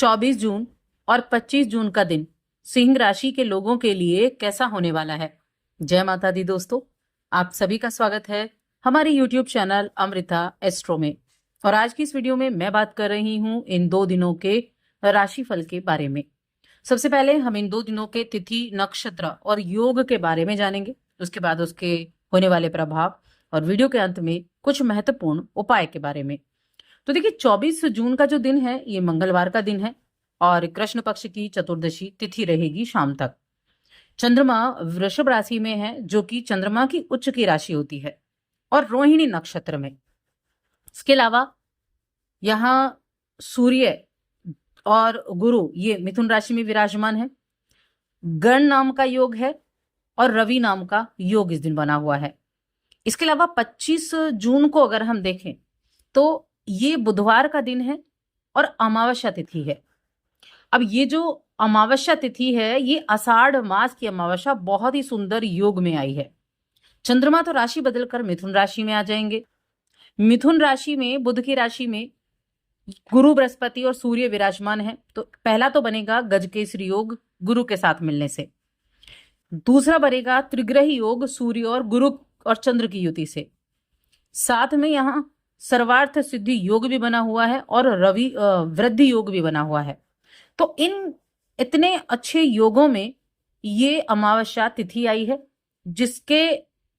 24 जून और 25 जून का दिन सिंह राशि के लोगों के लिए कैसा होने वाला है। जय माता दी दोस्तों, आप सभी का स्वागत है हमारे YouTube चैनल अमृता एस्ट्रो में। और आज की इस वीडियो में मैं बात कर रही हूं इन 2 दिनों के राशिफल के बारे में। सबसे पहले हम इन 2 दिनों के तिथि, नक्षत्र और योग के बारे में जानेंगे, उसके बाद उसके होने वाले प्रभाव और वीडियो के अंत में कुछ महत्वपूर्ण उपाय के बारे में। तो देखिए, 24 जून का जो दिन है ये मंगलवार का दिन है और कृष्ण पक्ष की चतुर्दशी तिथि रहेगी शाम तक। चंद्रमा वृषभ राशि में है, जो कि चंद्रमा की उच्च की राशि होती है, और रोहिणी नक्षत्र में। इसके अलावा यहाँ सूर्य और गुरु ये मिथुन राशि में विराजमान है। गण नाम का योग है और रवि नाम का योग इस दिन बना हुआ है। इसके अलावा 25 जून को अगर हम देखें तो ये बुधवार का दिन है और अमावस्या तिथि है। अब ये जो अमावस्या तिथि है, ये आषाढ़ मास की अमावस्या बहुत ही सुंदर योग में आई है। चंद्रमा तो राशि बदलकर मिथुन राशि में आ जाएंगे। मिथुन राशि में, बुध की राशि में गुरु, बृहस्पति और सूर्य विराजमान है। तो पहला तो बनेगा गजकेसरी योग गुरु के साथ मिलने से। दूसरा बनेगा त्रिग्रही योग सूर्य और गुरु और चंद्र की युति से। साथ में यहाँ सर्वार्थ सिद्धि योग भी बना हुआ है और रवि वृद्धि योग भी बना हुआ है। तो इन इतने अच्छे योगों में ये अमावस्या तिथि आई है, जिसके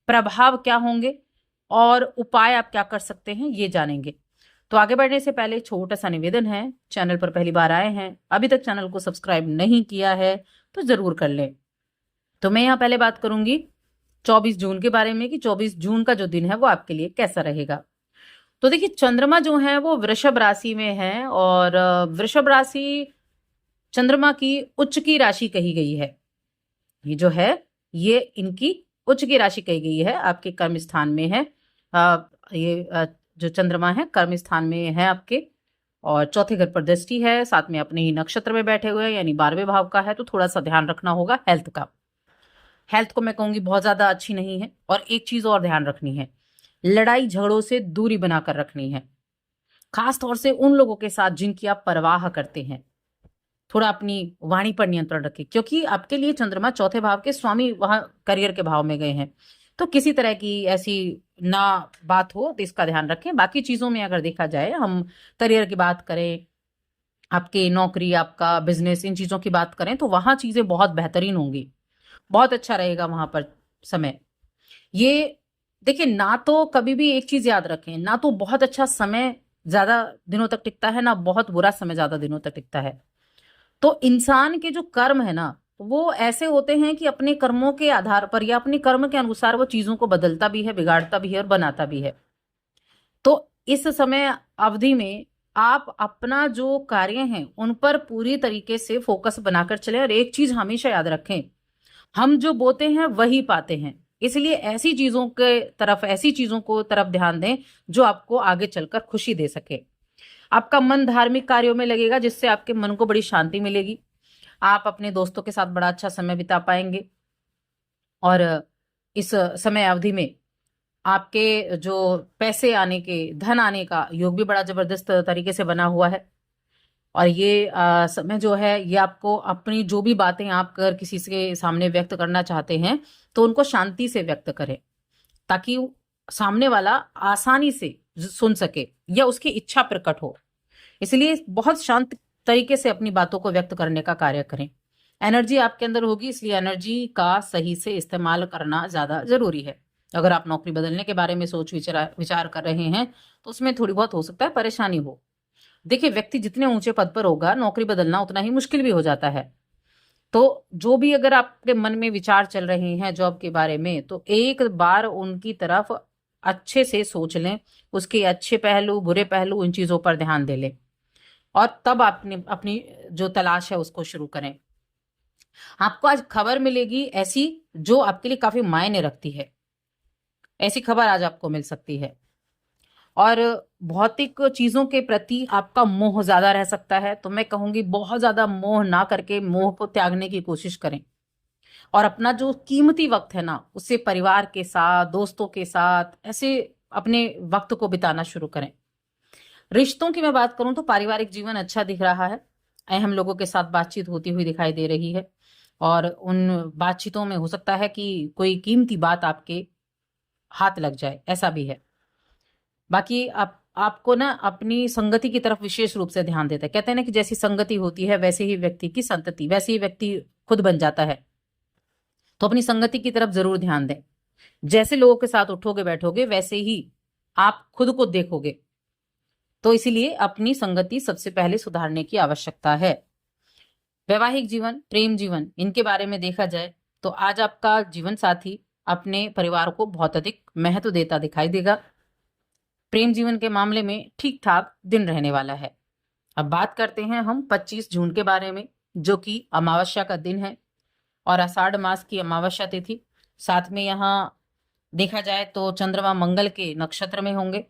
प्रभाव क्या होंगे और उपाय आप क्या कर सकते हैं ये जानेंगे। तो आगे बढ़ने से पहले छोटा सा निवेदन है, चैनल पर पहली बार आए हैं, अभी तक चैनल को सब्सक्राइब नहीं किया है तो जरूर कर लें। तो मैं यहाँ पहले बात करूंगी 24 जून के बारे में कि 24 जून का जो दिन है वो आपके लिए कैसा रहेगा। तो देखिए, चंद्रमा जो है वो वृषभ राशि में है और वृषभ राशि चंद्रमा की उच्च की राशि कही गई है। ये जो है ये इनकी उच्च की राशि कही गई है, आपके कर्म स्थान में है। जो चंद्रमा है कर्म स्थान में है आपके, और चौथे घर पर दृष्टि है, साथ में अपने ही नक्षत्र में बैठे हुए हैं, यानी 12वें भाव का है। तो थोड़ा सा ध्यान रखना होगा हेल्थ का। हेल्थ को मैं कहूंगी बहुत ज्यादा अच्छी नहीं है। और एक चीज और ध्यान रखनी है, लड़ाई झगड़ों से दूरी बनाकर रखनी है, खास तौर से उन लोगों के साथ जिनकी आप परवाह करते हैं। थोड़ा अपनी वाणी पर नियंत्रण रखें, क्योंकि आपके लिए चंद्रमा चौथे भाव के स्वामी वहां करियर के भाव में गए हैं। तो किसी तरह की ऐसी ना बात हो तो इसका ध्यान रखें। बाकी चीजों में अगर देखा जाए, हम करियर की बात करें, आपके नौकरी, आपका बिजनेस, इन चीजों की बात करें तो वहां चीजें बहुत बेहतरीन होंगी, बहुत अच्छा रहेगा वहां पर समय। ये देखिए, ना तो कभी भी एक चीज याद रखें, ना तो बहुत अच्छा समय ज्यादा दिनों तक टिकता है, ना बहुत बुरा समय ज्यादा दिनों तक टिकता है। तो इंसान के जो कर्म है ना, वो ऐसे होते हैं कि अपने कर्मों के आधार पर या अपने कर्म के अनुसार वो चीजों को बदलता भी है, बिगाड़ता भी है और बनाता भी है। तो इस समय अवधि में आप अपना जो कार्य हैं उन पर पूरी तरीके से फोकस बनाकर चले। और एक चीज हमेशा याद रखें, हम जो बोते हैं वही पाते हैं। इसलिए ऐसी चीजों के तरफ, ऐसी चीजों को तरफ ध्यान दें जो आपको आगे चलकर खुशी दे सके। आपका मन धार्मिक कार्यों में लगेगा, जिससे आपके मन को बड़ी शांति मिलेगी। आप अपने दोस्तों के साथ बड़ा अच्छा समय बिता पाएंगे। और इस समय अवधि में आपके जो पैसे आने के, धन आने का योग भी बड़ा जबरदस्त तरीके से बना हुआ है। और ये समय जो है ये आपको अपनी जो भी बातें आप अगर किसी के सामने व्यक्त करना चाहते हैं तो उनको शांति से व्यक्त करें, ताकि सामने वाला आसानी से सुन सके या उसकी इच्छा प्रकट हो। इसलिए बहुत शांत तरीके से अपनी बातों को व्यक्त करने का कार्य करें। एनर्जी आपके अंदर होगी, इसलिए एनर्जी का सही से इस्तेमाल करना ज्यादा जरूरी है। अगर आप नौकरी बदलने के बारे में सोच विचार कर रहे हैं तो उसमें थोड़ी बहुत हो सकता है परेशानी हो। देखिए, व्यक्ति जितने ऊंचे पद पर होगा, नौकरी बदलना उतना ही मुश्किल भी हो जाता है। तो जो भी अगर आपके मन में विचार चल रहे हैं जॉब के बारे में, तो एक बार उनकी तरफ अच्छे से सोच लें, उसके अच्छे पहलू, बुरे पहलू, इन चीजों पर ध्यान दे लें और तब आपने अपनी जो तलाश है उसको शुरू करें। आपको आज खबर मिलेगी ऐसी जो आपके लिए काफी मायने रखती है। ऐसी खबर आज आपको मिल सकती है। और भौतिक चीजों के प्रति आपका मोह ज्यादा रह सकता है, तो मैं कहूंगी बहुत ज्यादा मोह ना करके मोह को त्यागने की कोशिश करें और अपना जो कीमती वक्त है ना, उससे परिवार के साथ, दोस्तों के साथ ऐसे अपने वक्त को बिताना शुरू करें। रिश्तों की मैं बात करूं तो पारिवारिक जीवन अच्छा दिख रहा है। अहम लोगों के साथ बातचीत होती हुई दिखाई दे रही है और उन बातचीतों में हो सकता है कि कोई कीमती बात आपके हाथ लग जाए, ऐसा भी है। बाकी आपको ना अपनी संगति की तरफ विशेष रूप से ध्यान देता है। कहते हैं ना कि जैसी संगति होती है वैसे ही व्यक्ति की संतति, वैसे ही व्यक्ति खुद बन जाता है। तो अपनी संगति की तरफ जरूर ध्यान दें। जैसे लोगों के साथ उठोगे बैठोगे वैसे ही आप खुद को देखोगे। तो इसीलिए अपनी संगति सबसे पहले सुधारने की आवश्यकता है। वैवाहिक जीवन, प्रेम जीवन, इनके बारे में देखा जाए तो आज आपका जीवन साथी अपने परिवार को बहुत अधिक महत्व देता दिखाई देगा। प्रेम जीवन के मामले में ठीक ठाक दिन रहने वाला है। अब बात करते हैं हम 25 जून के बारे में, जो कि अमावस्या का दिन है और आषाढ़ मास की अमावस्या तिथि। साथ में यहाँ देखा जाए तो चंद्रमा मंगल के नक्षत्र में होंगे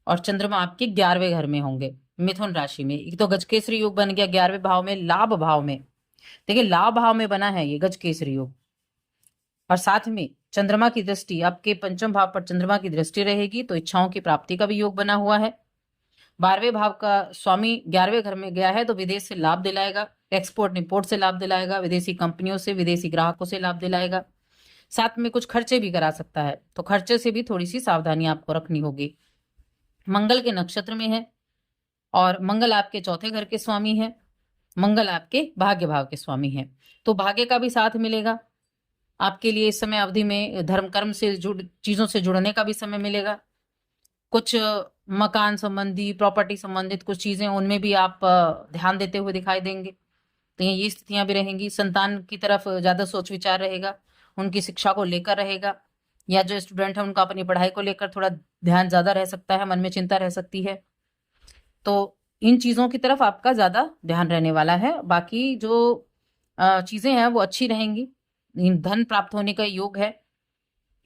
और चंद्रमा आपके 11वें घर में होंगे, मिथुन राशि में। एक तो गजकेसरी योग बन गया 11वें भाव में, लाभ भाव में। देखिए लाभ भाव में बना है ये गजकेसरी योग, और साथ में चंद्रमा की दृष्टि, आपके पंचम भाव पर चंद्रमा की दृष्टि रहेगी तो इच्छाओं की प्राप्ति का भी योग बना हुआ है। 12वें भाव का स्वामी 11वें घर में गया है तो विदेश से लाभ दिलाएगा, एक्सपोर्ट इंपोर्ट से लाभ दिलाएगा, विदेशी कंपनियों से, विदेशी ग्राहकों से लाभ दिलाएगा। साथ में कुछ खर्चे भी करा सकता है, तो खर्चे से भी थोड़ी सी सावधानी आपको रखनी होगी। मंगल के नक्षत्र में है और मंगल आपके चौथे घर के स्वामी है, मंगल आपके भाग्य भाव के स्वामी है, तो भाग्य का भी साथ मिलेगा आपके लिए। इस समय अवधि में धर्म कर्म से चीजों से जुड़ने का भी समय मिलेगा। कुछ मकान संबंधी, प्रॉपर्टी संबंधित कुछ चीजें, उनमें भी आप ध्यान देते हुए दिखाई देंगे। तो ये स्थितियां भी रहेंगी। संतान की तरफ ज्यादा सोच विचार रहेगा, उनकी शिक्षा को लेकर रहेगा, या जो स्टूडेंट है उनका अपनी पढ़ाई को लेकर थोड़ा ध्यान ज्यादा रह सकता है, मन में चिंता रह सकती है। तो इन चीजों की तरफ आपका ज्यादा ध्यान रहने वाला है। बाकी जो चीजें हैं वो अच्छी रहेंगी। धन प्राप्त होने का योग है,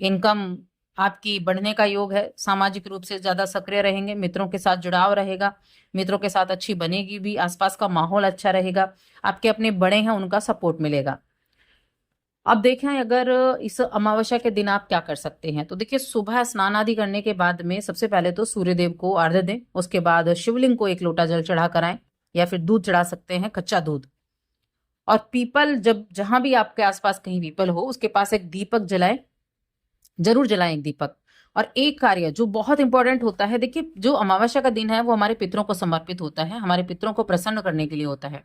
इनकम आपकी बढ़ने का योग है, सामाजिक रूप से ज्यादा सक्रिय रहेंगे, मित्रों के साथ जुड़ाव रहेगा, मित्रों के साथ अच्छी बनेगी भी, आसपास का माहौल अच्छा रहेगा, आपके अपने बड़े हैं उनका सपोर्ट मिलेगा। अब देखें अगर इस अमावस्या के दिन आप क्या कर सकते हैं, तो देखिए सुबह स्नान आदि करने के बाद में सबसे पहले तो सूर्यदेव को अर्घ्य दें, उसके बाद शिवलिंग को 1 लोटा जल चढ़ा कराएं या फिर दूध चढ़ा सकते हैं, कच्चा दूध। और पीपल, जब जहां भी आपके आसपास कहीं पीपल हो उसके पास एक दीपक जलाएं, जरूर जलाएं एक दीपक। और एक कार्य जो बहुत इंपॉर्टेंट होता है, देखिए जो अमावस्या का दिन है वो हमारे पितरों को समर्पित होता है, हमारे पितरों को प्रसन्न करने के लिए होता है।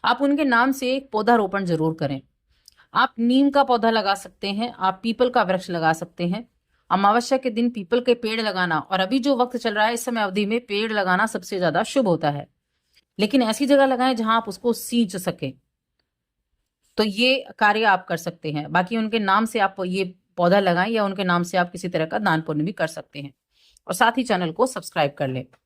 आप उनके नाम से एक पौधारोपण जरूर करें। आप नीम का पौधा लगा सकते हैं, आप पीपल का वृक्ष लगा सकते हैं। अमावस्या के दिन पीपल के पेड़ लगाना, और अभी जो वक्त चल रहा है इस समय अवधि में पेड़ लगाना सबसे ज्यादा शुभ होता है, लेकिन ऐसी जगह लगाएं जहां आप उसको सींच सके। तो ये कार्य आप कर सकते हैं। बाकी उनके नाम से आप ये पौधा लगाएं या उनके नाम से आप किसी तरह का दान पुण्य भी कर सकते हैं। और साथ ही चैनल को सब्सक्राइब कर लें।